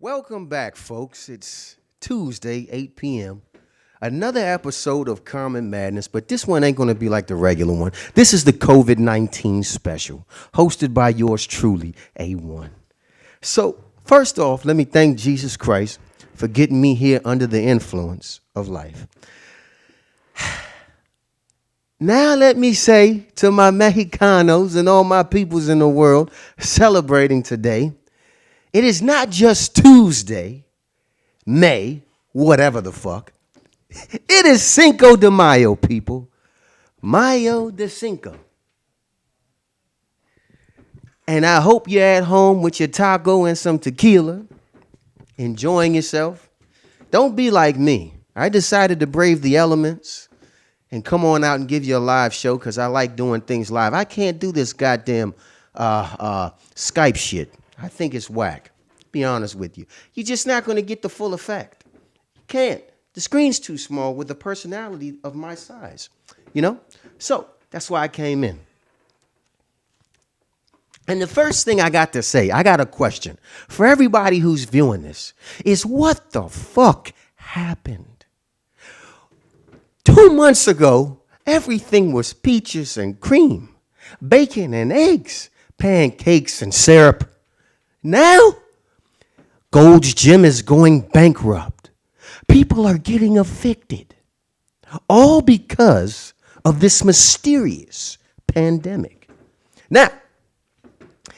Welcome back, folks. It's Tuesday, 8 p.m. Another episode of Common Madness, but this one ain't going to be like the regular one. This is the COVID-19 special, hosted by yours truly, A1. So, first off, let me thank Jesus Christ for getting me here under the influence of life. Now let me say to my Mexicanos and all my peoples in the world celebrating today, it is not just Tuesday, May, whatever the fuck. It is Cinco de Mayo, people. Mayo de Cinco. And I hope you're at home with your taco and some tequila, enjoying yourself. Don't be like me. I decided to brave the elements and come on out and give you a live show because I like doing things live. I can't do this goddamn Skype shit. I think it's whack. Be honest with you. You're just not going to get the full effect. You can't. The screen's too small with the personality of my size. You know? So that's why I came in. And the first thing I got to say, I got a question for everybody who's viewing this, is what the fuck happened? 2 months ago, everything was peaches and cream, bacon and eggs, pancakes and syrup. Now, Gold's Gym is going bankrupt. People are getting evicted, all because of this mysterious pandemic. Now,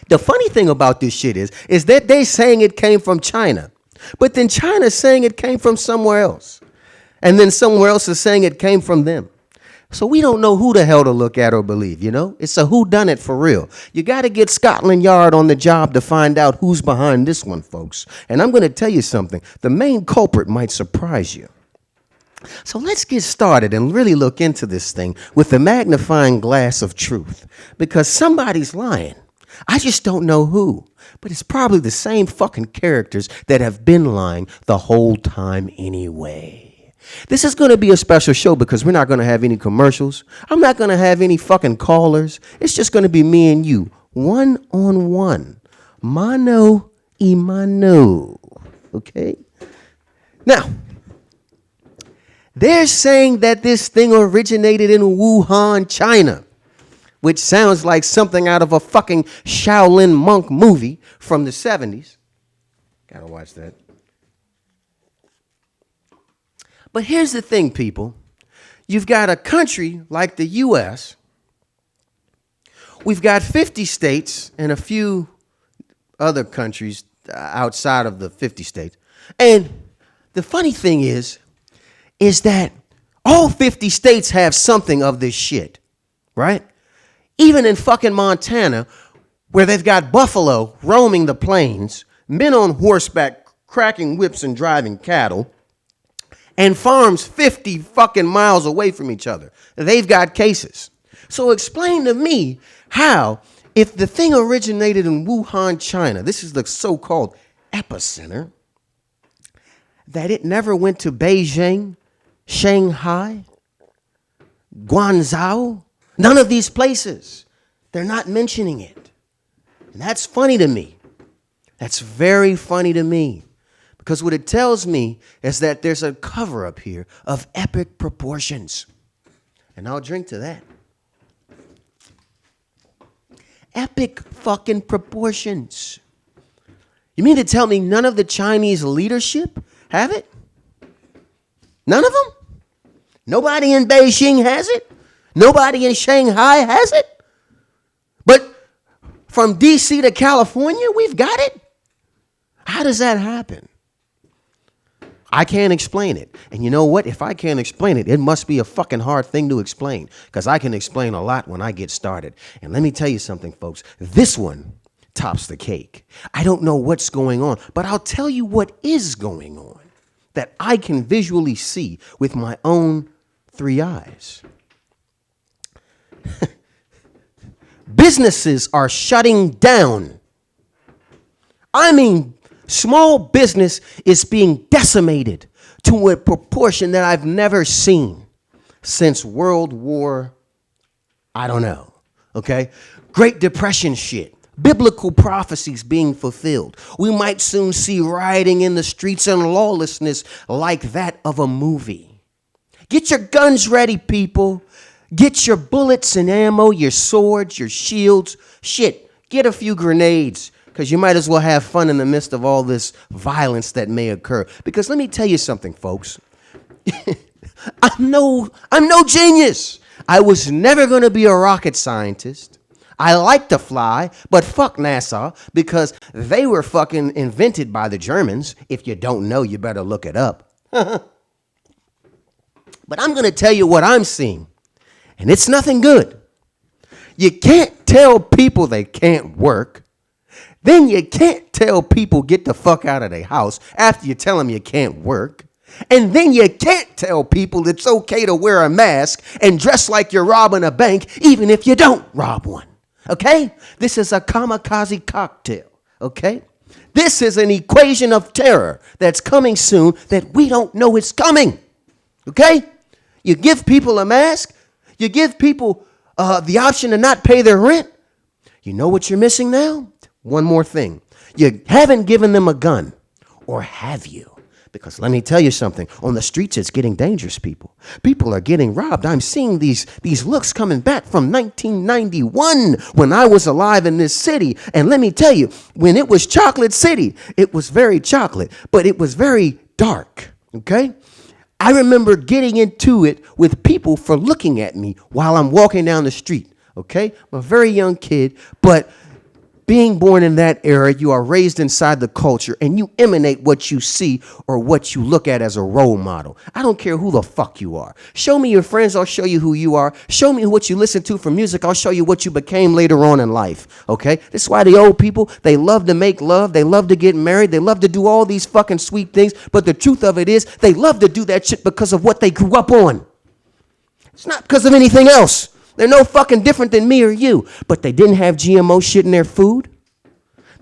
the funny thing about this shit is that they saying it came from China, but then China's saying it came from somewhere else. And then somewhere else is saying it came from them. So we don't know who the hell to look at or believe, you know? It's a whodunit for real. You got to get Scotland Yard on the job to find out who's behind this one, folks. And I'm going to tell you something. The main culprit might surprise you. So let's get started and really look into this thing with the magnifying glass of truth. Because somebody's lying. I just don't know who. But it's probably the same fucking characters that have been lying the whole time anyway. This is going to be a special show because we're not going to have any commercials. I'm not going to have any fucking callers. It's just going to be me and you, one-on-one, mano y mano, okay? Now, they're saying that this thing originated in Wuhan, China, which sounds like something out of a fucking Shaolin monk movie from the 70s. Gotta watch that. But here's the thing, people. You've got a country like the U.S. We've got 50 states and a few other countries outside of the 50 states. And the funny thing is that all 50 states have something of this shit, right? Even in fucking Montana, where they've got buffalo roaming the plains, men on horseback cracking whips and driving cattle, and farms 50 fucking miles away from each other. They've got cases. So explain to me how, if the thing originated in Wuhan, China, this is the so-called epicenter, that it never went to Beijing, Shanghai, Guangzhou, none of these places. They're not mentioning it. And that's funny to me. That's very funny to me. Because what it tells me is that there's a cover-up here of epic proportions. And I'll drink to that. Epic fucking proportions. You mean to tell me none of the Chinese leadership have it? None of them? Nobody in Beijing has it? Nobody in Shanghai has it? But from D.C. to California, we've got it? How does that happen? I can't explain it. And you know what? If I can't explain it, it must be a fucking hard thing to explain. Because I can explain a lot when I get started. And let me tell you something, folks. This one tops the cake. I don't know what's going on, but I'll tell you what is going on that I can visually see with my own 3 eyes. Businesses are shutting down. I mean, small business is being decimated to a proportion that I've never seen since World War, I don't know, okay? Great Depression shit, biblical prophecies being fulfilled. We might soon see rioting in the streets and lawlessness like that of a movie. Get your guns ready, people. Get your bullets and ammo, your swords, your shields. Shit, get a few grenades, because you might as well have fun in the midst of all this violence that may occur. Because let me tell you something, folks. I'm no genius. I was never going to be a rocket scientist. I like to fly, but fuck NASA, because they were fucking invented by the Germans. If you don't know, you better look it up. But I'm going to tell you what I'm seeing. And it's nothing good. You can't tell people they can't work. Then you can't tell people get the fuck out of their house after you tell them you can't work. And then you can't tell people it's okay to wear a mask and dress like you're robbing a bank even if you don't rob one. Okay? This is a kamikaze cocktail. Okay? This is an equation of terror that's coming soon that we don't know it's coming. Okay? You give people a mask. You give people the option to not pay their rent. You know what you're missing now? One more thing. You haven't given them a gun. Or have you? Because let me tell you something. On the streets, it's getting dangerous, people. People are getting robbed. I'm seeing these looks coming back from 1991 when I was alive in this city. And let me tell you, when it was Chocolate City, it was very chocolate, but it was very dark. Okay? I remember getting into it with people for looking at me while I'm walking down the street, okay? I'm a very young kid, but being born in that era, you are raised inside the culture and you emanate what you see or what you look at as a role model. I don't care who the fuck you are. Show me your friends, I'll show you who you are. Show me what you listen to for music, I'll show you what you became later on in life, okay? This is why the old people, they love to make love, they love to get married, they love to do all these fucking sweet things, but the truth of it is, they love to do that shit because of what they grew up on. It's not because of anything else. They're no fucking different than me or you. But they didn't have GMO shit in their food.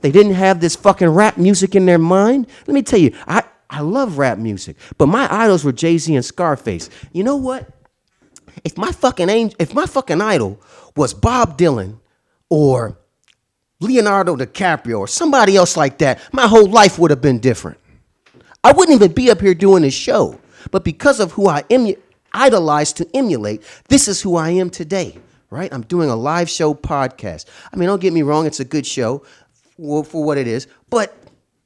They didn't have this fucking rap music in their mind. Let me tell you, I love rap music. But my idols were Jay-Z and Scarface. You know what? If my fucking idol was Bob Dylan or Leonardo DiCaprio or somebody else like that, my whole life would have been different. I wouldn't even be up here doing this show. But because of who I idolize to emulate, this is who I am today, right? I'm doing a live show podcast. I mean, don't get me wrong, it's a good show for what it is, but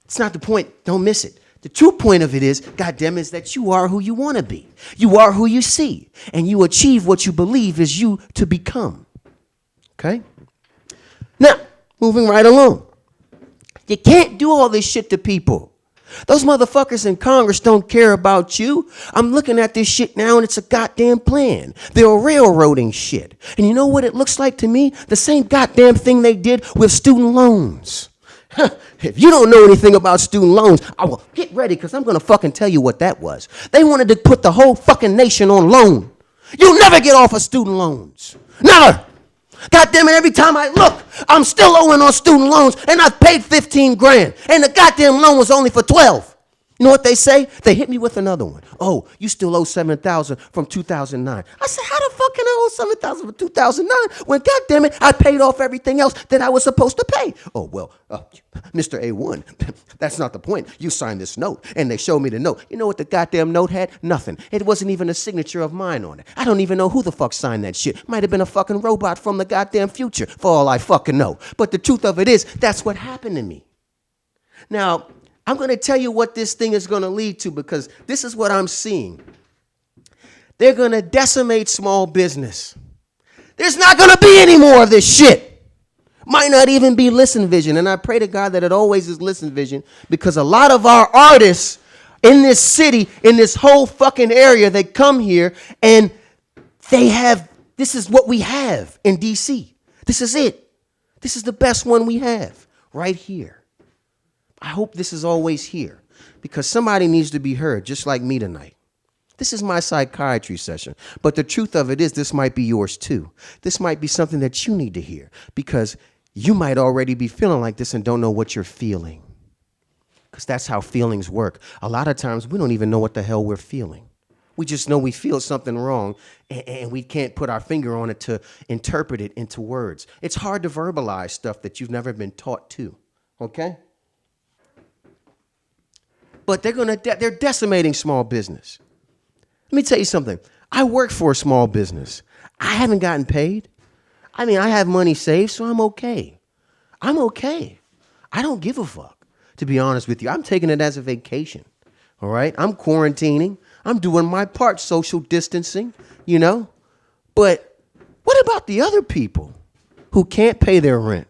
it's not the point. Don't miss it. The true point of it is, goddamn, is that you are who you want to be. You are who you see, and you achieve what you believe is you to become. Okay? Now, moving right along. You can't do all this shit to people. Those motherfuckers in Congress don't care about you. I'm looking at this shit now and it's a goddamn plan. They're railroading shit. And you know what it looks like to me? The same goddamn thing they did with student loans. If you don't know anything about student loans, I will get ready because I'm going to fucking tell you what that was. They wanted to put the whole fucking nation on loan. You'll never get off of student loans. Never. God damn it, every time I look, I'm still owing on student loans, and I've paid 15 grand, and the goddamn loan was only for 12. You know what they say? They hit me with another one. Oh, you still owe $7,000 from 2009. I said, how the fuck can I owe $7,000 from 2009 when, goddamn it, I paid off everything else that I was supposed to pay? Oh, well, Mr. A1, that's not the point. You signed this note, and they showed me the note. You know what the goddamn note had? Nothing. It wasn't even a signature of mine on it. I don't even know who the fuck signed that shit. Might have been a fucking robot from the goddamn future, for all I fucking know. But the truth of it is, that's what happened to me. Now, I'm going to tell you what this thing is going to lead to because this is what I'm seeing. They're going to decimate small business. There's not going to be any more of this shit. Might not even be Listen Vision. And I pray to God that it always is Listen Vision because a lot of our artists in this city, in this whole fucking area, they come here and this is what we have in D.C. This is it. This is the best one we have right here. I hope this is always here because somebody needs to be heard, just like me tonight. This is my psychiatry session. But the truth of it is this might be yours too. This might be something that you need to hear because you might already be feeling like this and don't know what you're feeling. Because that's how feelings work. A lot of times we don't even know what the hell we're feeling. We just know we feel something wrong and we can't put our finger on it to interpret it into words. It's hard to verbalize stuff that you've never been taught to, okay? But they're decimating small business. Let me tell you something. I work for a small business. I haven't gotten paid. I mean, I have money saved, so I'm okay. I'm okay. I don't give a fuck, to be honest with you. I'm taking it as a vacation, all right? I'm quarantining. I'm doing my part, social distancing, you know? But what about the other people who can't pay their rent?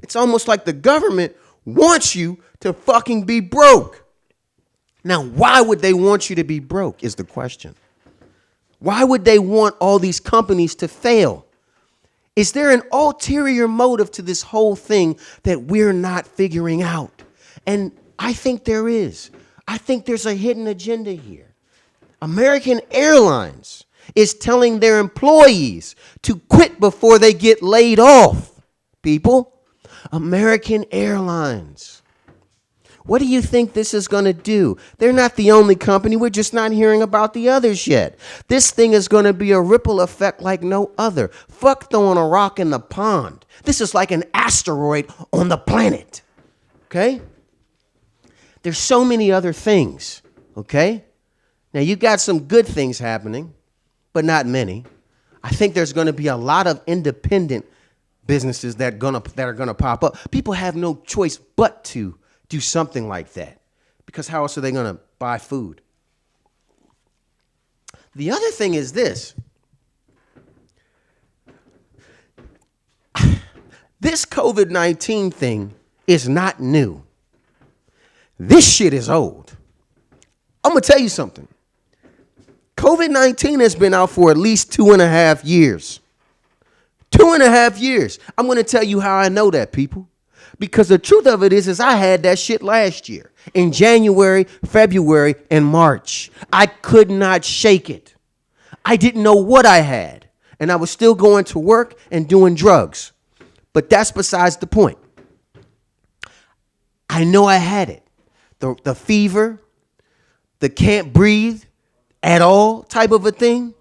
It's almost like the government wants you to fucking be broke. Now, why would they want you to be broke is the question. Why would they want all these companies to fail? Is there an ulterior motive to this whole thing that we're not figuring out? And I think there is. I think there's a hidden agenda here. American Airlines is telling their employees to quit before they get laid off. People, American Airlines. What do you think this is going to do? They're not the only company. We're just not hearing about the others yet. This thing is going to be a ripple effect like no other. Fuck throwing a rock in the pond. This is like an asteroid on the planet. Okay? There's so many other things. Okay? Now, you got some good things happening, but not many. I think there's going to be a lot of independent businesses that are going to pop up. People have no choice but to do something like that, because how else are they going to buy food? The other thing is this. This COVID-19 thing is not new. This shit is old. I'm going to tell you something. COVID-19 has been out for at least 2.5 years. 2.5 years. I'm going to tell you how I know that, people. Because the truth of it is I had that shit last year in January, February, and March. I could not shake it. I didn't know what I had. And I was still going to work and doing drugs. But that's besides the point. I know I had it. The fever, the can't breathe at all type of a thing.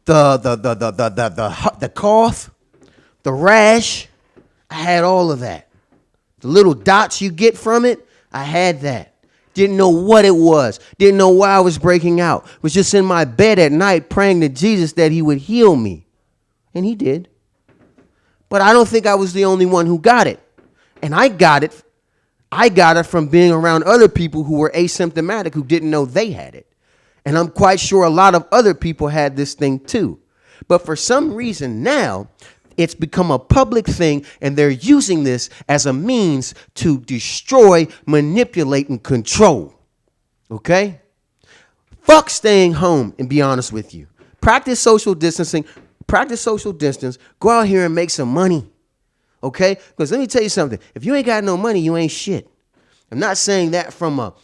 The cough, the rash. I had all of that. The little dots you get from it, I had that. Didn't know what it was. Didn't know why I was breaking out. Was just in my bed at night praying to Jesus that he would heal me. And he did. But I don't think I was the only one who got it. And I got it from being around other people who were asymptomatic, who didn't know they had it. And I'm quite sure a lot of other people had this thing too. But for some reason now, it's become a public thing, and they're using this as a means to destroy, manipulate, and control. Okay? Fuck staying home, and be honest with you. Practice social distancing. Practice social distance. Go out here and make some money. Okay? Because let me tell you something. If you ain't got no money, you ain't shit. I'm not saying that from a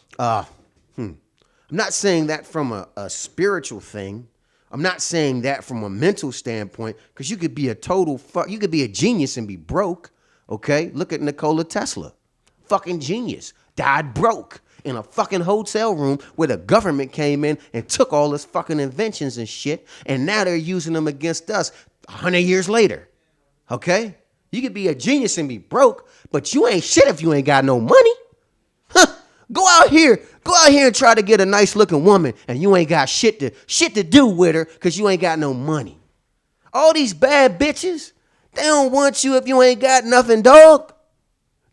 spiritual thing. I'm not saying that from a mental standpoint, because you could be you could be a genius and be broke, okay? Look at Nikola Tesla. Fucking genius. Died broke in a fucking hotel room where the government came in and took all his fucking inventions and shit, and now they're using them against us 100 years later, okay? You could be a genius and be broke, but you ain't shit if you ain't got no money. Huh? Go out here and try to get a nice looking woman, and you ain't got shit to do with her because you ain't got no money. All these bad bitches, they don't want you if you ain't got nothing, dog.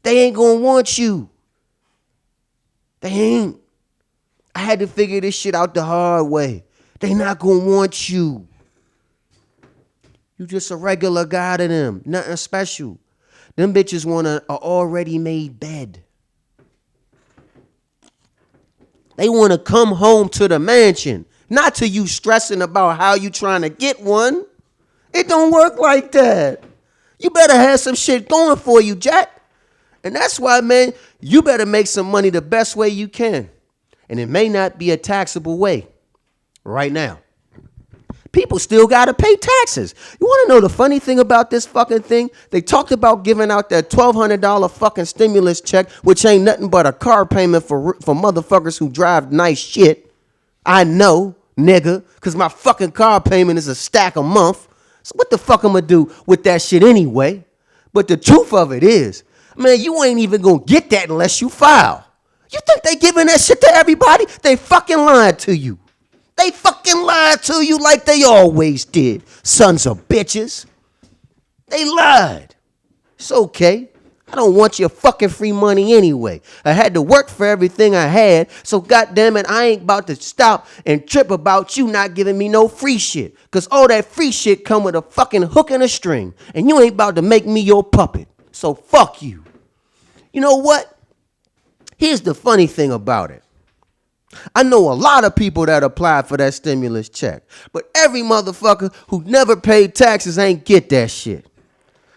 They ain't gonna want you. They ain't. I had to figure this shit out the hard way. They not gonna want you. You just a regular guy to them, nothing special. Them bitches want a already made bed. They want to come home to the mansion, not to you stressing about how you trying to get one. It don't work like that. You better have some shit going for you, Jack. And that's why, man, you better make some money the best way you can. And it may not be a taxable way right now. People still got to pay taxes. You want to know the funny thing about this fucking thing? They talked about giving out that $1,200 fucking stimulus check, which ain't nothing but a car payment for motherfuckers who drive nice shit. I know, nigga, because my fucking car payment is a stack a month. So what the fuck I'm gonna do with that shit anyway? But the truth of it is, man, you ain't even gonna get that unless you file. You think they giving that shit to everybody? They fucking lied to you. They fucking lied to you like they always did. Sons of bitches. They lied. It's okay. I don't want your fucking free money anyway. I had to work for everything I had, so goddamn it, I ain't about to stop and trip about you not giving me no free shit. Cause all that free shit come with a fucking hook and a string, and you ain't about to make me your puppet. So fuck you. You know what? Here's the funny thing about it. I know a lot of people that applied for that stimulus check, but every motherfucker who never paid taxes ain't get that shit.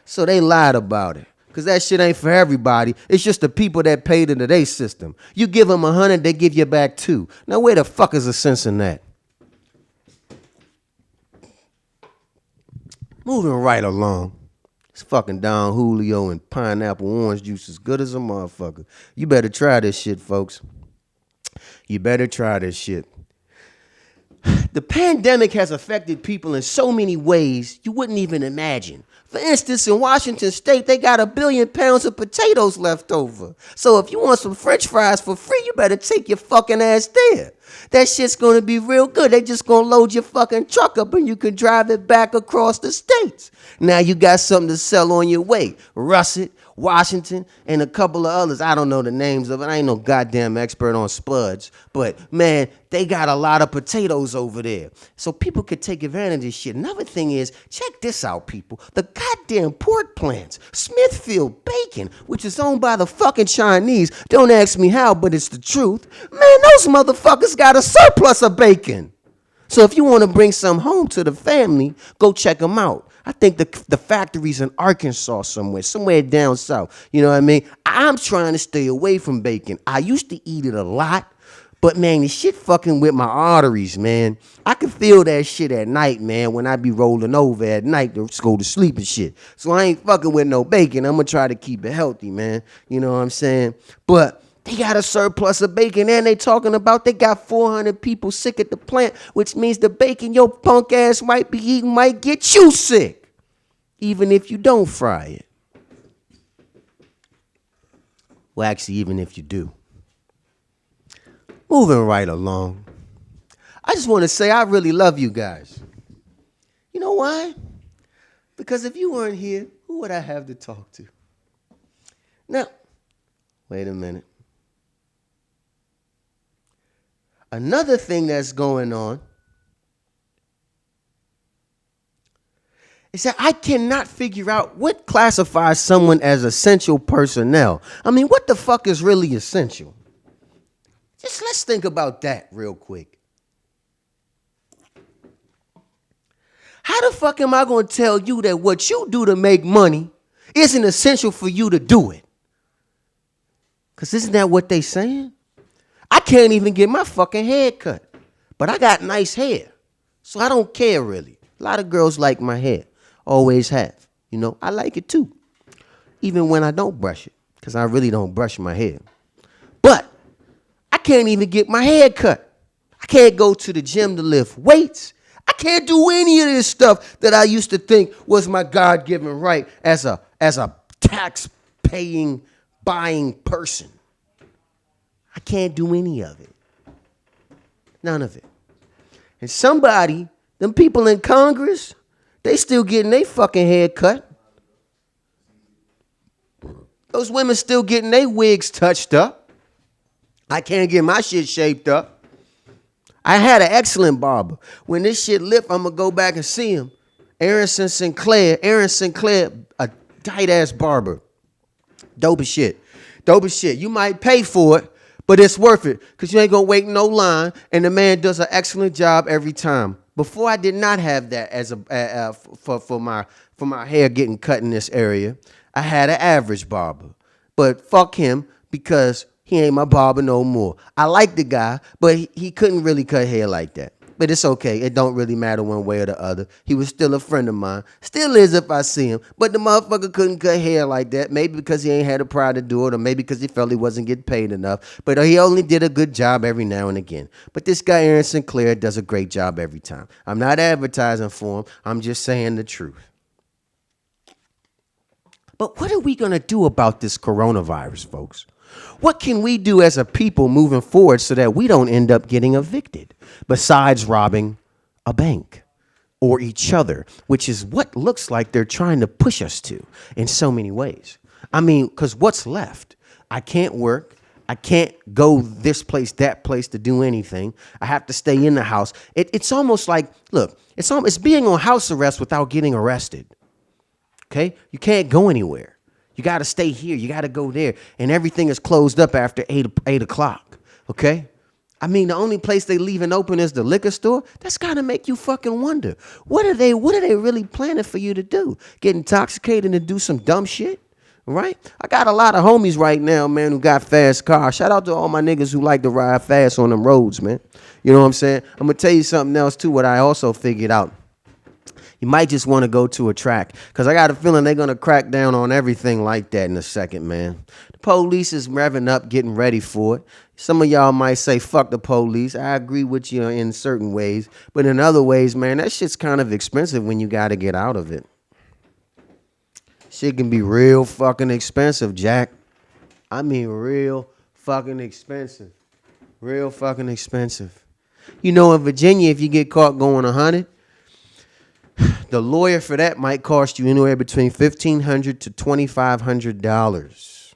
So they lied about it. Because that shit ain't for everybody. It's just the people that paid into their system. You give them 100, they give you back 2. Now, where the fuck is the sense in that? Moving right along. This fucking Don Julio and pineapple orange juice is good as a motherfucker. You better try this shit, folks. You better try this shit. The pandemic has affected people in so many ways you wouldn't even imagine. For instance, in Washington State, they got 1 billion pounds of potatoes left over. So if you want some French fries for free, you better take your fucking ass there. That shit's going to be real good. They just going to load your fucking truck up and you can drive it back across the states. Now you got something to sell on your way. Russet, Washington, and a couple of others. I don't know the names of it. I ain't no goddamn expert on spuds. But, man, they got a lot of potatoes over there. So people could take advantage of this shit. Another thing is, check this out, people. The goddamn pork plants, Smithfield Bacon, which is owned by the fucking Chinese. Don't ask me how, but it's the truth. Man, those motherfuckers got a surplus of bacon. So if you want to bring some home to the family, go check them out. I think the factory's in Arkansas somewhere down south. You know what I mean? I'm trying to stay away from bacon. I used to eat it a lot, but man, this shit fucking with my arteries, man. I can feel that shit at night, man, when I be rolling over at night to go to sleep and shit. So I ain't fucking with no bacon. I'm gonna try to keep it healthy, man. You know what I'm saying? But they got a surplus of bacon, and they talking about they got 400 people sick at the plant, which means the bacon your punk ass might be eating might get you sick, even if you don't fry it. Well, actually, even if you do. Moving right along. I just want to say I really love you guys. You know why? Because if you weren't here, who would I have to talk to? Now, wait a minute. Another thing that's going on is that I cannot figure out what classifies someone as essential personnel. I mean, what the fuck is really essential? Just let's think about that real quick. How the fuck am I going to tell you that what you do to make money isn't essential for you to do it? Because isn't that what they saying? I can't even get my fucking hair cut, but I got nice hair, so I don't care really. A lot of girls like my hair, always have. You know, I like it too, even when I don't brush it, because I really don't brush my hair. But I can't even get my hair cut. I can't go to the gym to lift weights. I can't do any of this stuff that I used to think was my God-given right as a tax-paying, buying person. I can't do any of it. None of it. And somebody, them people in Congress, they still getting their fucking hair cut. Those women still getting their wigs touched up. I can't get my shit shaped up. I had an excellent barber. When this shit lift, I'm going to go back and see him. Aaron Sinclair, a tight-ass barber. Dope as shit. Dope as shit. You might pay for it, but it's worth it because you ain't going to wait in no line, and the man does an excellent job every time. Before, I did not have that as for my hair getting cut in this area. I had an average barber, but fuck him because he ain't my barber no more. I like the guy, but he couldn't really cut hair like that. But it's okay. It don't really matter one way or the other. He was still a friend of mine. Still is if I see him. But the motherfucker couldn't cut hair like that. Maybe because he ain't had the pride to do it, or maybe because he felt he wasn't getting paid enough. But he only did a good job every now and again. But this guy, Aaron Sinclair, does a great job every time. I'm not advertising for him. I'm just saying the truth. But what are we going to do about this coronavirus, folks? What can we do as a people moving forward so that we don't end up getting evicted besides robbing a bank or each other, which is what looks like they're trying to push us to in so many ways? I mean, because what's left? I can't work. I can't go this place, that place to do anything. I have to stay in the house. It's almost like, look, it's being on house arrest without getting arrested. Okay? You can't go anywhere. You got to stay here. You got to go there. And everything is closed up after 8 o'clock. Okay? I mean, the only place they leaving open is the liquor store. That's got to make you fucking wonder. What are they really planning for you to do? Get intoxicated and do some dumb shit? Right? I got a lot of homies right now, man, who got fast cars. Shout out to all my niggas who like to ride fast on them roads, man. You know what I'm saying? I'm going to tell you something else, too, what I also figured out. You might just want to go to a track, because I got a feeling they're going to crack down on everything like that in a second, man. The police is revving up, getting ready for it. Some of y'all might say, fuck the police. I agree with you in certain ways. But in other ways, man, that shit's kind of expensive when you got to get out of it. Shit can be real fucking expensive, Jack. I mean real fucking expensive. Real fucking expensive. You know, in Virginia, if you get caught going 100, the lawyer for that might cost you anywhere between $1,500 to $2,500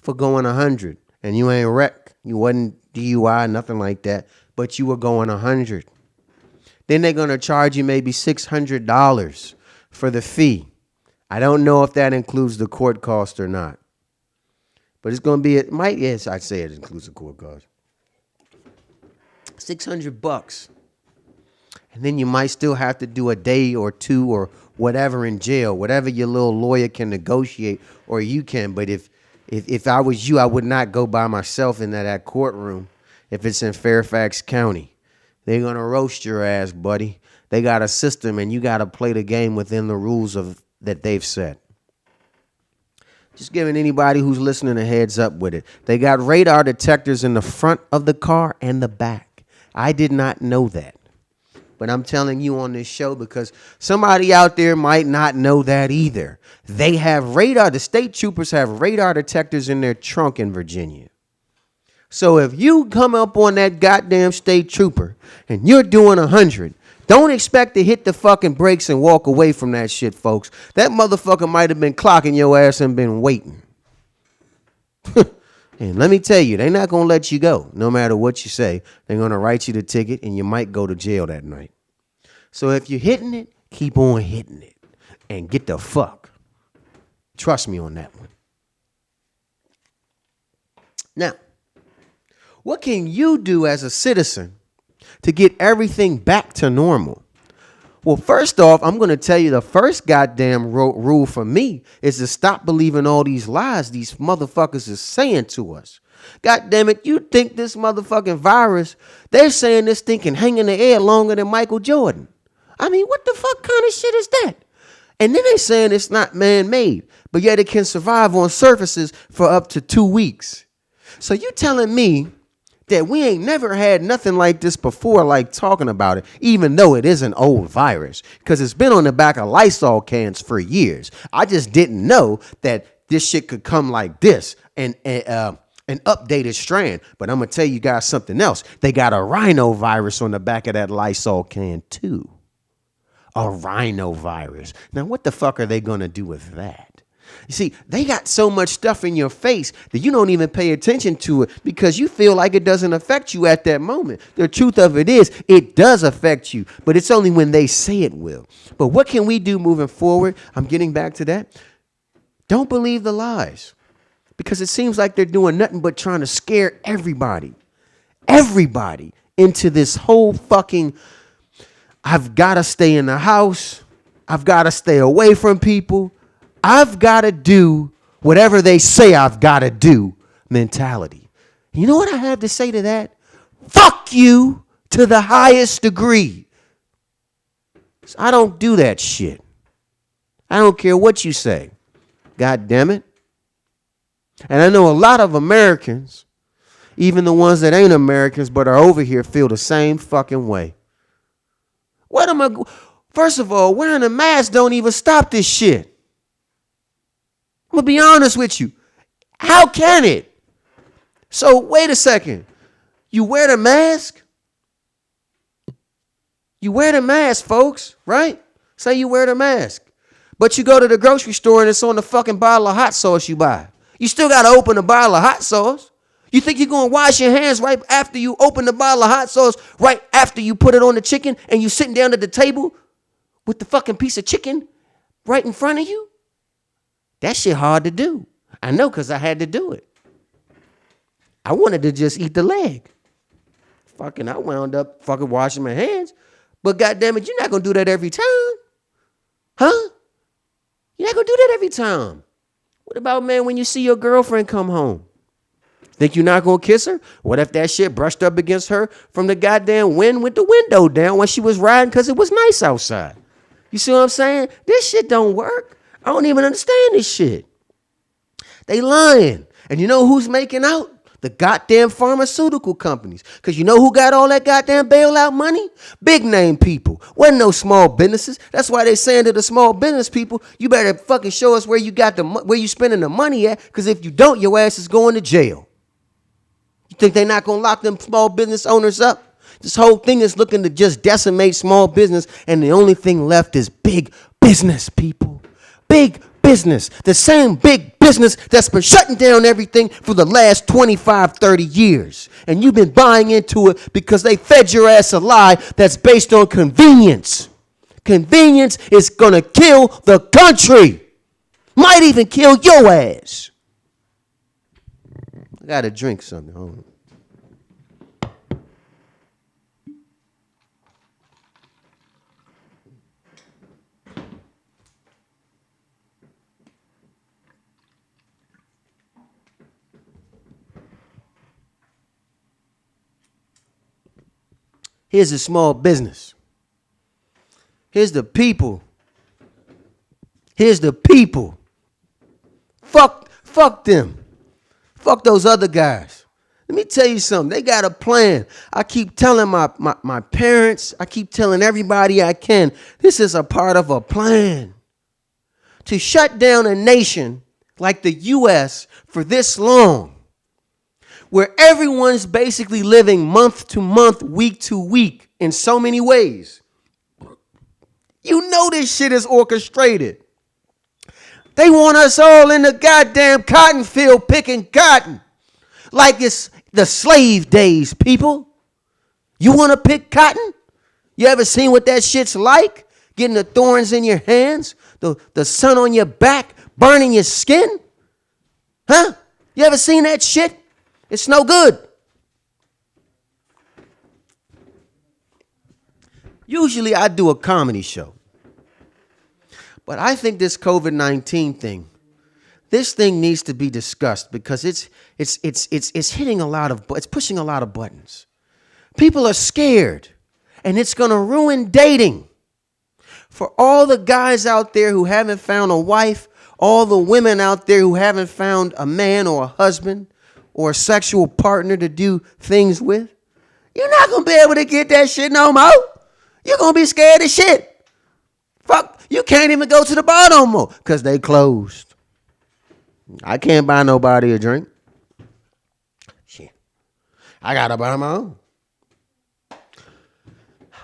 for going 100. And you ain't wrecked. You wasn't DUI, nothing like that. But you were going 100. Then they're going to charge you maybe $600 for the fee. I don't know if that includes the court cost or not. But it's going to be, yes, I'd say it includes the court cost. $600. And then you might still have to do a day or two or whatever in jail, whatever your little lawyer can negotiate, or you can. But if I was you, I would not go by myself in that courtroom if it's in Fairfax County. They're going to roast your ass, buddy. They got a system, and you got to play the game within the rules that they've set. Just giving anybody who's listening a heads up with it. They got radar detectors in the front of the car and the back. I did not know that. But I'm telling you on this show because somebody out there might not know that either. They have radar. The state troopers have radar detectors in their trunk in Virginia. So if you come up on that goddamn state trooper and you're doing 100, don't expect to hit the fucking brakes and walk away from that shit, folks. That motherfucker might have been clocking your ass and been waiting. And let me tell you, they're not going to let you go. No matter what you say, they're going to write you the ticket and you might go to jail that night. So if you're hitting it, keep on hitting it and get the fuck. Trust me on that one. Now, what can you do as a citizen to get everything back to normal? Well, first off, I'm going to tell you the first goddamn rule for me is to stop believing all these lies these motherfuckers is saying to us. God damn it, you think this motherfucking virus, they're saying this thing can hang in the air longer than Michael Jordan. I mean, what the fuck kind of shit is that? And then they're saying it's not man-made, but yet it can survive on surfaces for up to 2 weeks. So you telling me that we ain't never had nothing like this before, like talking about it, even though it is an old virus, because it's been on the back of Lysol cans for years. I just didn't know that this shit could come like this, and an updated strand. But I'm going to tell you guys something else. They got a rhinovirus on the back of that Lysol can too. A rhinovirus. Now, what the fuck are they going to do with that? You see, they got so much stuff in your face that you don't even pay attention to it because you feel like it doesn't affect you at that moment. The truth of it is, it does affect you, but it's only when they say it will. But what can we do moving forward? I'm getting back to that. Don't believe the lies because it seems like they're doing nothing but trying to scare everybody into this whole fucking, I've got to stay in the house. I've got to stay away from people. I've got to do whatever they say I've got to do mentality. You know what I have to say to that? Fuck you. to the highest degree. So I don't do that shit. I don't care what you say. God damn it. And I know a lot of Americans, even the ones that ain't Americans but are over here, feel the same fucking way. What am I? First of all, wearing a mask don't even stop this shit. I'm going to be honest with you. How can it? So wait a second. You wear the mask? You wear the mask, folks, right? Say you wear the mask. But you go to the grocery store and it's on the fucking bottle of hot sauce you buy. You still got to open the bottle of hot sauce. You think you're going to wash your hands right after you open the bottle of hot sauce, right after you put it on the chicken and you sitting down at the table with the fucking piece of chicken right in front of you? That shit hard to do. I know because I had to do it. I wanted to just eat the leg. Fucking, I wound up fucking washing my hands. But goddamn it, you're not going to do that every time. Huh? You're not going to do that every time. What about, man, when you see your girlfriend come home? Think you're not going to kiss her? What if that shit brushed up against her from the goddamn wind with the window down when she was riding because it was nice outside? You see what I'm saying? This shit don't work. I don't even understand this shit. They lying. And you know who's making out? The goddamn pharmaceutical companies. Because you know who got all that goddamn bailout money? Big name people. Wasn't no small businesses. That's why they saying to the small business people, you better fucking show us where you got where you spending the money at. Because if you don't, your ass is going to jail. You think they're not going to lock them small business owners up? This whole thing is looking to just decimate small business. And the only thing left is big business, people. Big business. The same big business that's been shutting down everything for the last 25, 30 years. And you've been buying into it because they fed your ass a lie that's based on convenience. Convenience is going to kill the country. Might even kill your ass. I got to drink something. Hold on. Here's a small business. Here's the people. Here's the people. Fuck them. Fuck those other guys. Let me tell you something. They got a plan. I keep telling my parents, I keep telling everybody I can, this is a part of a plan. To shut down a nation like the U.S. for this long, where everyone's basically living month to month, week to week in so many ways. You know this shit is orchestrated. They want us all in the goddamn cotton field picking cotton like it's the slave days, people. You want to pick cotton? You ever seen what that shit's like? Getting the thorns in your hands, the sun on your back, burning your skin? Huh? You ever seen that shit? It's no good. Usually I do a comedy show. But I think this COVID-19 thing, this thing needs to be discussed because it's hitting it's pushing a lot of buttons. People are scared and it's going to ruin dating. For all the guys out there who haven't found a wife, all the women out there who haven't found a man or a husband, or a sexual partner to do things with, you're not going to be able to get that shit no more. You're going to be scared as shit. Fuck, you can't even go to the bar no more because they closed. I can't buy nobody a drink. Shit. I got to buy my own.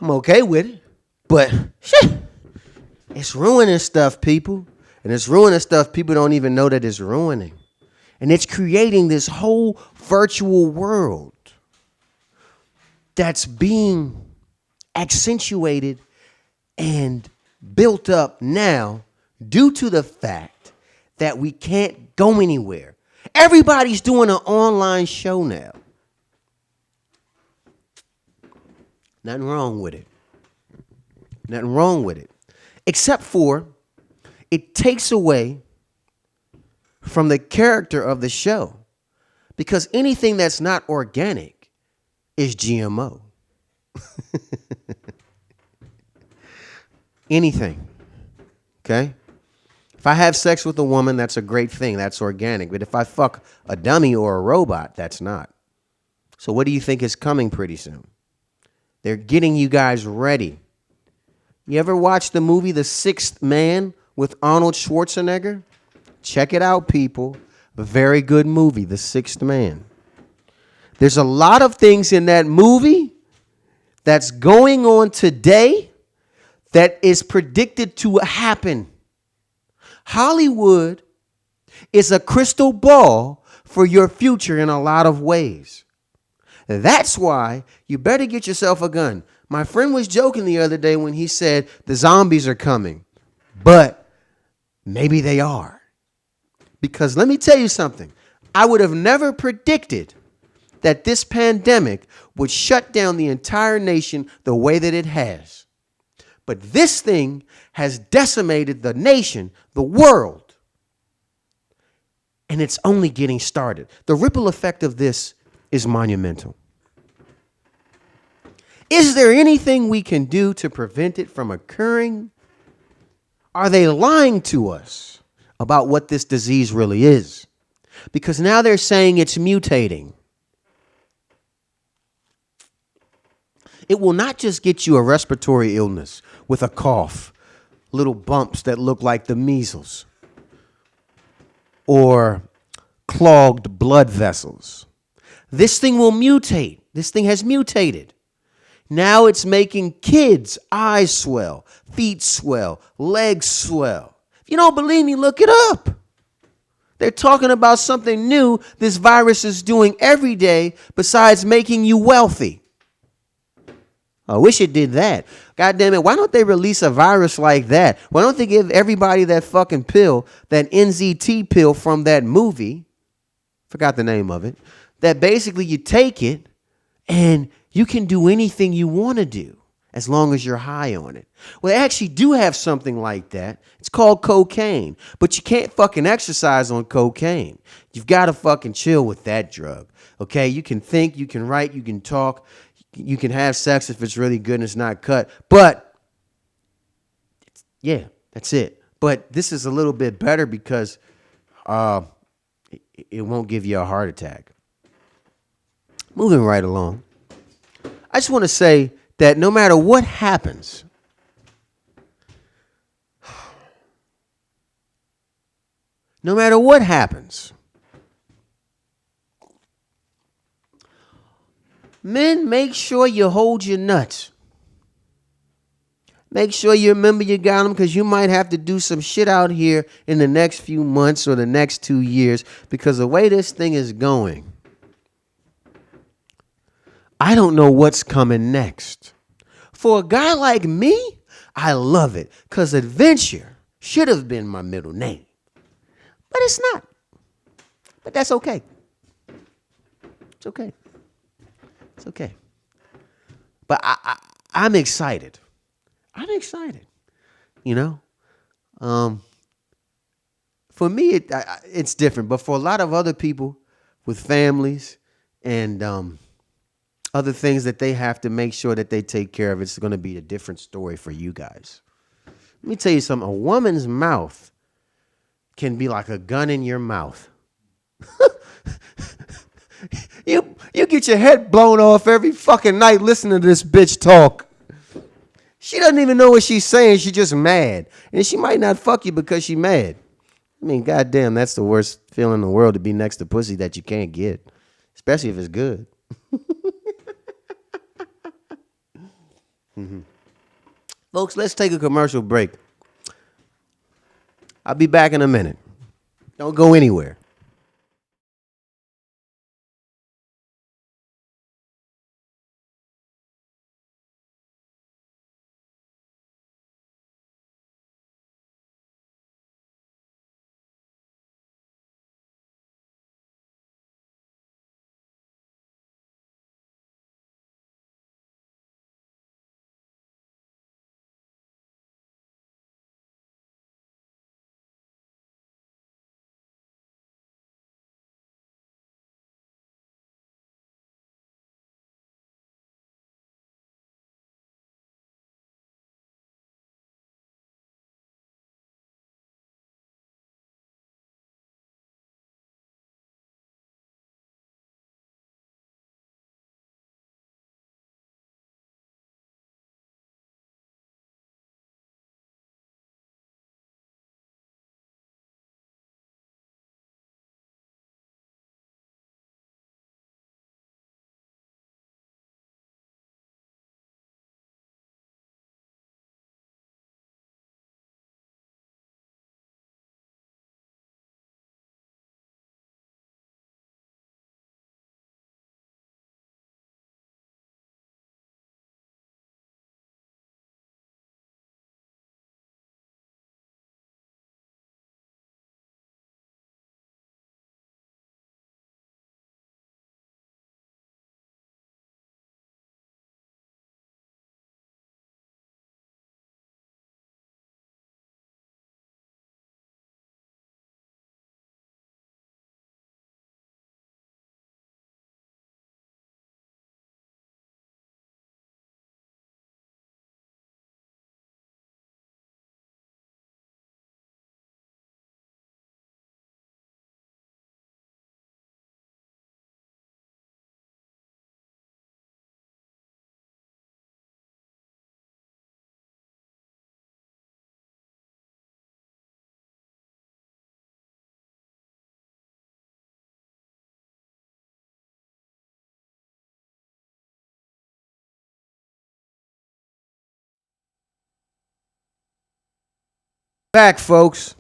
I'm okay with it, but shit, it's ruining stuff, people. And it's ruining stuff people don't even know that it's ruining. And it's creating this whole virtual world that's being accentuated and built up now due to the fact that we can't go anywhere. Everybody's doing an online show now. Nothing wrong with it. Nothing wrong with it. Except for it takes away from the character of the show, because anything that's not organic is GMO. Anything. Okay? If I have sex with a woman, that's a great thing. That's organic. But if I fuck a dummy or a robot, that's not. So what do you think is coming pretty soon? They're getting you guys ready. You ever watch the movie The Sixth Man with Arnold Schwarzenegger? Check it out, people. A very good movie, The Sixth Man. There's a lot of things in that movie that's going on today that is predicted to happen. Hollywood is a crystal ball for your future in a lot of ways. That's why you better get yourself a gun. My friend was joking the other day when he said the zombies are coming, but maybe they are. Because let me tell you something. I would have never predicted that this pandemic would shut down the entire nation the way that it has. But this thing has decimated the nation, the world. And it's only getting started. The ripple effect of this is monumental. Is there anything we can do to prevent it from occurring? Are they lying to us about what this disease really is? Because now they're saying it's mutating. It will not just get you a respiratory illness with a cough, little bumps that look like the measles, or clogged blood vessels. This thing will mutate. This thing has mutated. Now it's making kids' eyes swell, feet swell, legs swell. If you don't believe me, look it up. They're talking about something new this virus is doing every day besides making you wealthy. I wish it did that. God damn it, why don't they release a virus like that? Why don't they give everybody that fucking pill, that NZT pill from that movie, forgot the name of it, that basically you take it and you can do anything you want to do as long as you're high on it. Well, they actually do have something like that. It's called cocaine, but you can't fucking exercise on cocaine. You've got to fucking chill with that drug, okay? You can think, you can write, you can talk, you can have sex if it's really good and it's not cut, but yeah, that's it. But this is a little bit better because it won't give you a heart attack. Moving right along. I just want to say that no matter what happens, men, make sure you hold your nuts. Make sure you remember you got them because you might have to do some shit out here in the next few months or the next 2 years because the way this thing is going, I don't know what's coming next. For a guy like me, I love it because adventure should have been my middle name. But it's not. But that's okay. It's okay. It's okay. But I'm excited. I'm excited. You know? For me, it's different. But for a lot of other people with families and other things that they have to make sure that they take care of, it's going to be a different story for you guys. Let me tell you something. A woman's mouth can be like a gun in your mouth. You get your head blown off every fucking night listening to this bitch talk. She doesn't even know what she's saying. She's just mad. And she might not fuck you because she's mad. I mean, goddamn, that's the worst feeling in the world to be next to pussy that you can't get. Especially if it's good. Folks, let's take a commercial break. I'll be back in a minute. Don't go anywhere. Back, folks.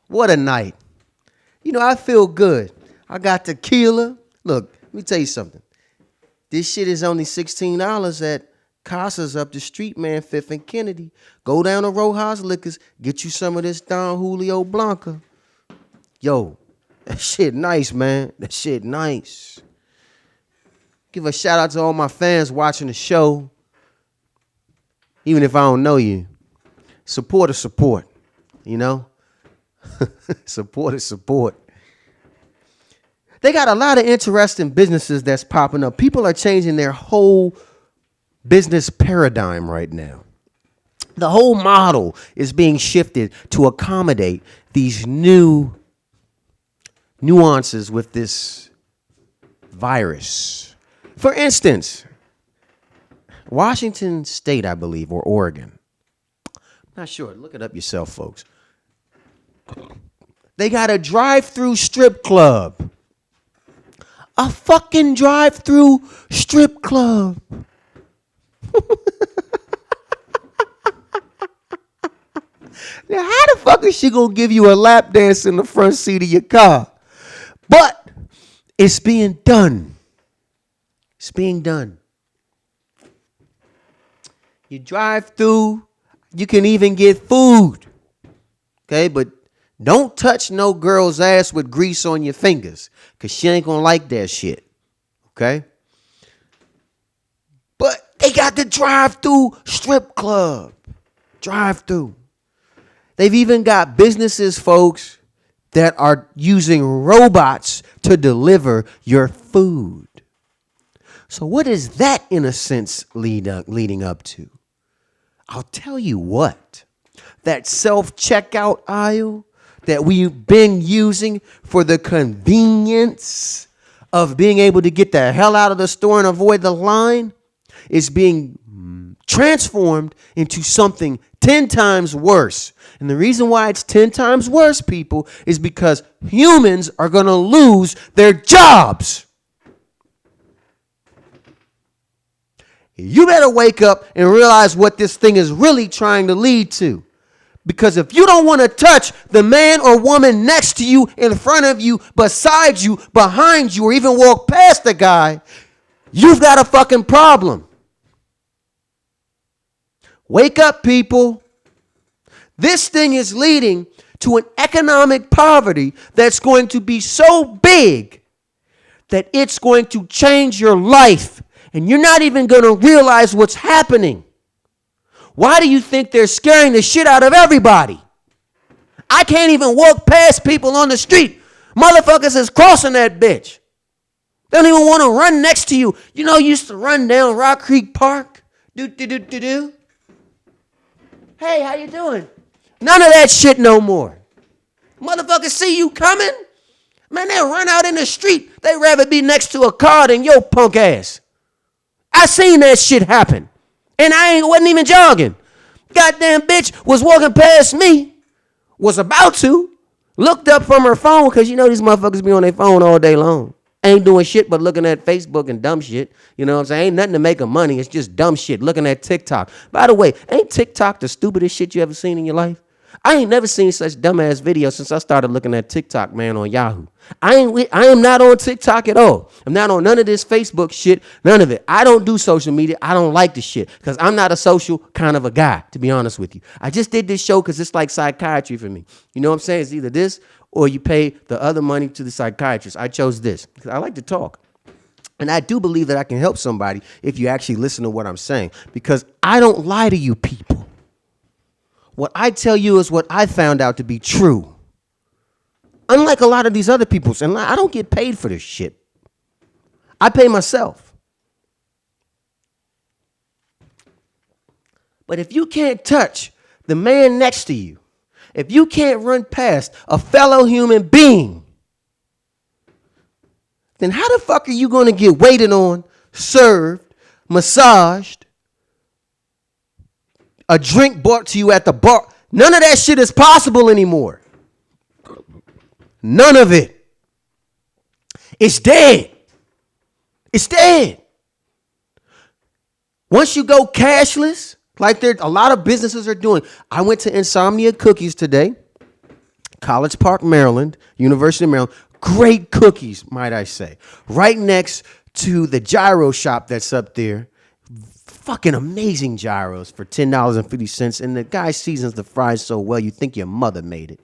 What a night. You know, I feel good. I got tequila. Look, let me tell you something. This shit is only $16 at Casa's up the street, man, 5th and Kennedy. Go down to Rojas Liquors, get you some of this Don Julio Blanca. Yo, that shit nice, man. That shit nice. Give a shout out to all my fans watching the show. Even if I don't know you. Support is support, you know? Support is support. They got a lot of interesting businesses that's popping up. People are changing their whole business paradigm right now. The whole model is being shifted to accommodate these new nuances with this virus. For instance, Washington State, I believe, or Oregon. I'm not sure. Look it up yourself, folks. They got a drive-through strip club. A fucking drive-through strip club. Now, how the fuck is she gonna give you a lap dance in the front seat of your car? But it's being done. It's being done. You drive through, you can even get food. Okay, but don't touch no girl's ass with grease on your fingers, because she ain't gonna like that shit. Okay? But they got the drive-through strip club. Drive-through. They've even got businesses, folks, that are using robots to deliver your food. So what is that, in a sense, leading up to? I'll tell you what. That self-checkout aisle that we've been using for the convenience of being able to get the hell out of the store and avoid the line is being transformed into something 10 times worse. And the reason why it's 10 times worse, people, is because humans are going to lose their jobs. You better wake up and realize what this thing is really trying to lead to. Because if you don't want to touch the man or woman next to you, in front of you, beside you, behind you, or even walk past the guy, you've got a fucking problem. Wake up, people. This thing is leading to an economic poverty that's going to be so big that it's going to change your life. And you're not even going to realize what's happening. Why do you think they're scaring the shit out of everybody? I can't even walk past people on the street. Motherfuckers is crossing that bitch. They don't even want to run next to you. You know, you used to run down Rock Creek Park. Do. Hey, how you doing? None of that shit no more. Motherfuckers see you coming, man, they'll run out in the street. They'd rather be next to a car than your punk ass. I seen that shit happen. And I wasn't even jogging. Goddamn bitch was walking past me. Was about to. Looked up from her phone, because you know these motherfuckers be on their phone all day long. Ain't doing shit but looking at Facebook and dumb shit. You know what I'm saying? Ain't nothing to make them money. It's just dumb shit. Looking at TikTok. By the way, ain't TikTok the stupidest shit you ever seen in your life? I ain't never seen such dumbass videos since I started looking at TikTok, man, on Yahoo. I am not on TikTok at all. I'm not on none of this Facebook shit, none of it. I don't do social media. I don't like the shit because I'm not a social kind of a guy, to be honest with you. I just did this show because it's like psychiatry for me. You know what I'm saying? It's either this or you pay the other money to the psychiatrist. I chose this because I like to talk. And I do believe that I can help somebody if you actually listen to what I'm saying, because I don't lie to you people. What I tell you is what I found out to be true. Unlike a lot of these other people, and I don't get paid for this shit. I pay myself. But if you can't touch the man next to you, if you can't run past a fellow human being, then how the fuck are you going to get waited on, served, massaged, a drink brought to you at the bar? None of that shit is possible anymore. None of it. It's dead. It's dead. Once you go cashless, Like a lot of businesses are doing. I went to Insomnia Cookies today, College Park, Maryland, University of Maryland. Great cookies, might I say. Right next to the gyro shop that's up there. Fucking amazing gyros for $10.50. And the guy seasons the fries so well, you think your mother made it.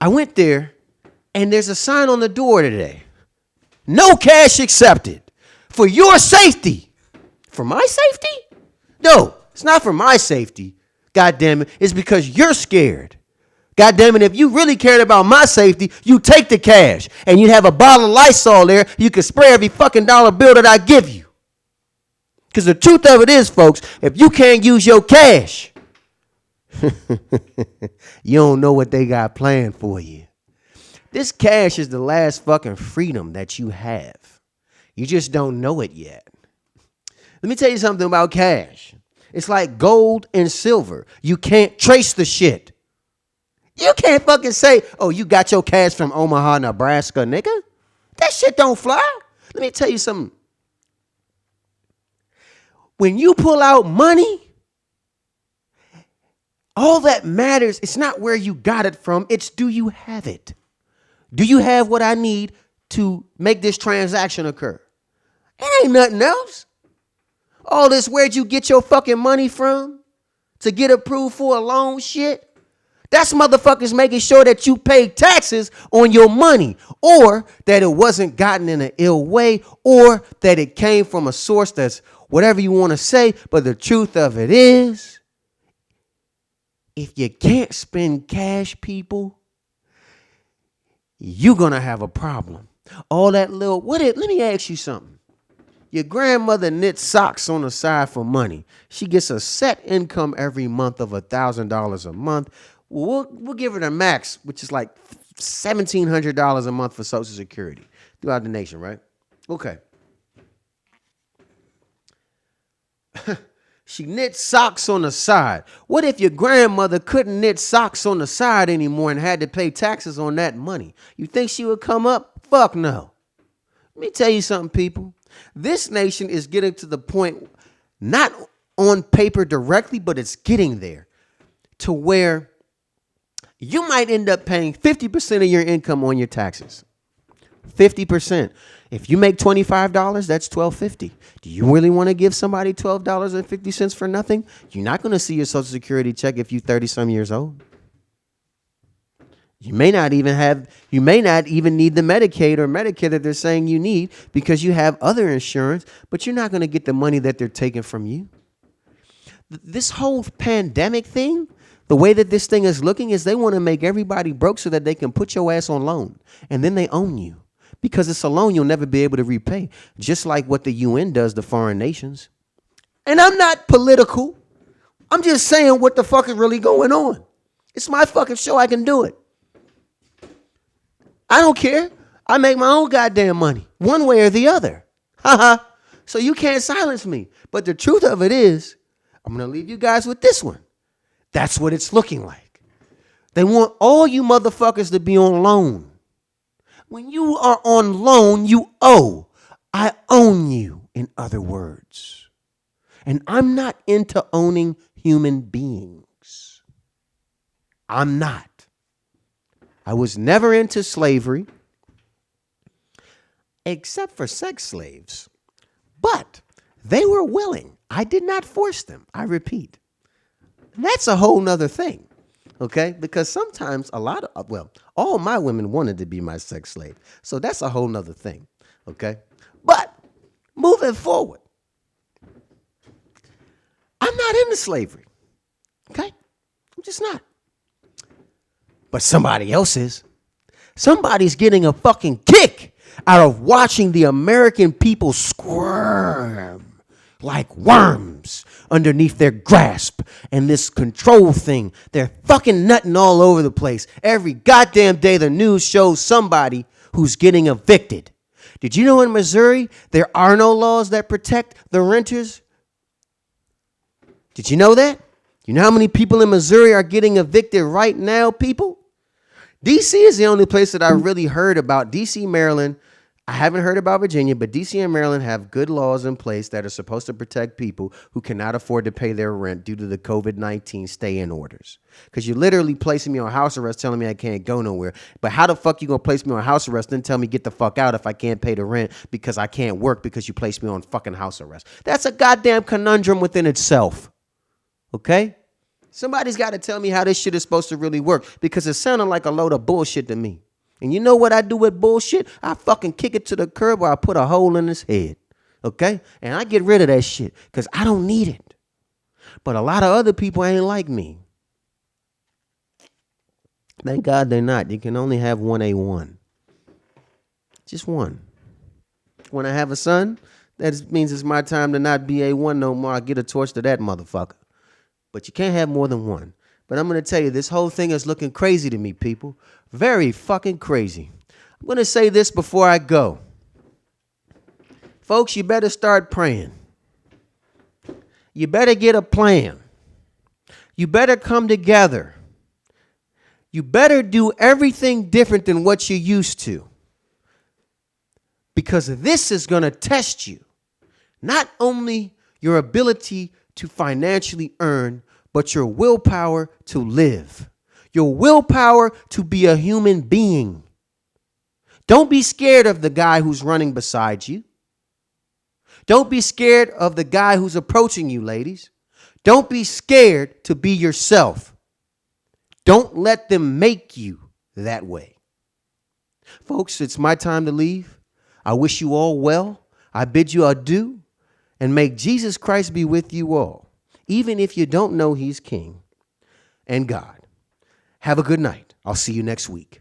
I went there, and there's a sign on the door today. No cash accepted. For your safety. For my safety? No, it's not for my safety. God damn it. It's because you're scared. God damn it, if you really cared about my safety, you take the cash and you'd have a bottle of Lysol there. You could spray every fucking dollar bill that I give you. Because the truth of it is, folks, if you can't use your cash, you don't know what they got planned for you. This cash is the last fucking freedom that you have. You just don't know it yet. Let me tell you something about cash. It's like gold and silver. You can't trace the shit. You can't fucking say, oh, you got your cash from Omaha, Nebraska, nigga. That shit don't fly. Let me tell you something. When you pull out money, all that matters, it's not where you got it from. It's do you have it? Do you have what I need to make this transaction occur? It ain't nothing else. All this where'd you get your fucking money from to get approved for a loan shit? That's motherfuckers making sure that you pay taxes on your money, or that it wasn't gotten in an ill way, or that it came from a source that's whatever you want to say. But the truth of it is, if you can't spend cash, people, you're going to have a problem. All that little, let me ask you something. Your grandmother knits socks on the side for money. She gets a set income every month of $1,000 a month. We'll give her the max, which is like $1,700 a month for Social Security throughout the nation, right? Okay. She knits socks on the side. What if your grandmother couldn't knit socks on the side anymore and had to pay taxes on that money? You think she would come up? Fuck no. Let me tell you something, people. This nation is getting to the point, not on paper directly, but it's getting there to where you might end up paying 50% of your income on your taxes. 50%. If you make $25, that's $12.50. Do you really want to give somebody $12.50 for nothing? You're not going to see your Social Security check if you're 30-some years old. You may not even need the Medicaid or Medicare that they're saying you need because you have other insurance, but you're not going to get the money that they're taking from you. This whole pandemic thing, the way that this thing is looking is they want to make everybody broke so that they can put your ass on loan. And then they own you because it's a loan you'll never be able to repay, just like what the UN does to foreign nations. And I'm not political. I'm just saying what the fuck is really going on. It's my fucking show. I can do it. I don't care. I make my own goddamn money, one way or the other. So you can't silence me. But the truth of it is, I'm going to leave you guys with this one. That's what it's looking like. They want all you motherfuckers to be on loan. When you are on loan, you owe. I own you, in other words. And I'm not into owning human beings. I'm not. I was never into slavery, except for sex slaves. But they were willing. I did not force them. I repeat. That's a whole nother thing, okay? Because sometimes all my women wanted to be my sex slave. So that's a whole nother thing, okay? But moving forward, I'm not into slavery, okay? I'm just not. But somebody else is. Somebody's getting a fucking kick out of watching the American people squirm like worms underneath their grasp and this control thing. They're fucking nutting all over the place. Every goddamn day the news shows somebody who's getting evicted. Did you know in Missouri there are no laws that protect the renters? Did you know that? You know how many people in Missouri are getting evicted right now, people? D.C. is the only place that I really heard about. D.C., Maryland, I haven't heard about Virginia, but DC and Maryland have good laws in place that are supposed to protect people who cannot afford to pay their rent due to the COVID-19 stay-in orders. Because you're literally placing me on house arrest, telling me I can't go nowhere. But how the fuck you going to place me on house arrest and tell me get the fuck out if I can't pay the rent because I can't work because you placed me on fucking house arrest? That's a goddamn conundrum within itself. Okay? Somebody's got to tell me how this shit is supposed to really work because it sounded like a load of bullshit to me. And you know what I do with bullshit? I fucking kick it to the curb or I put a hole in his head. Okay? And I get rid of that shit because I don't need it. But a lot of other people ain't like me. Thank God they're not. You can only have one A1. Just one. When I have a son, that means it's my time to not be A1 no more. I get a torch to that motherfucker. But you can't have more than one. But I'm going to tell you, this whole thing is looking crazy to me, people. Very fucking crazy. I'm going to say this before I go. Folks, you better start praying. You better get a plan. You better come together. You better do everything different than what you used to. Because this is going to test you. Not only your ability to financially earn, but your willpower to live. Your willpower to be a human being. Don't be scared of the guy who's running beside you. Don't be scared of the guy who's approaching you, ladies. Don't be scared to be yourself. Don't let them make you that way. Folks, it's my time to leave. I wish you all well. I bid you adieu. And may Jesus Christ be with you all, even if you don't know he's King and God. Have a good night. I'll see you next week.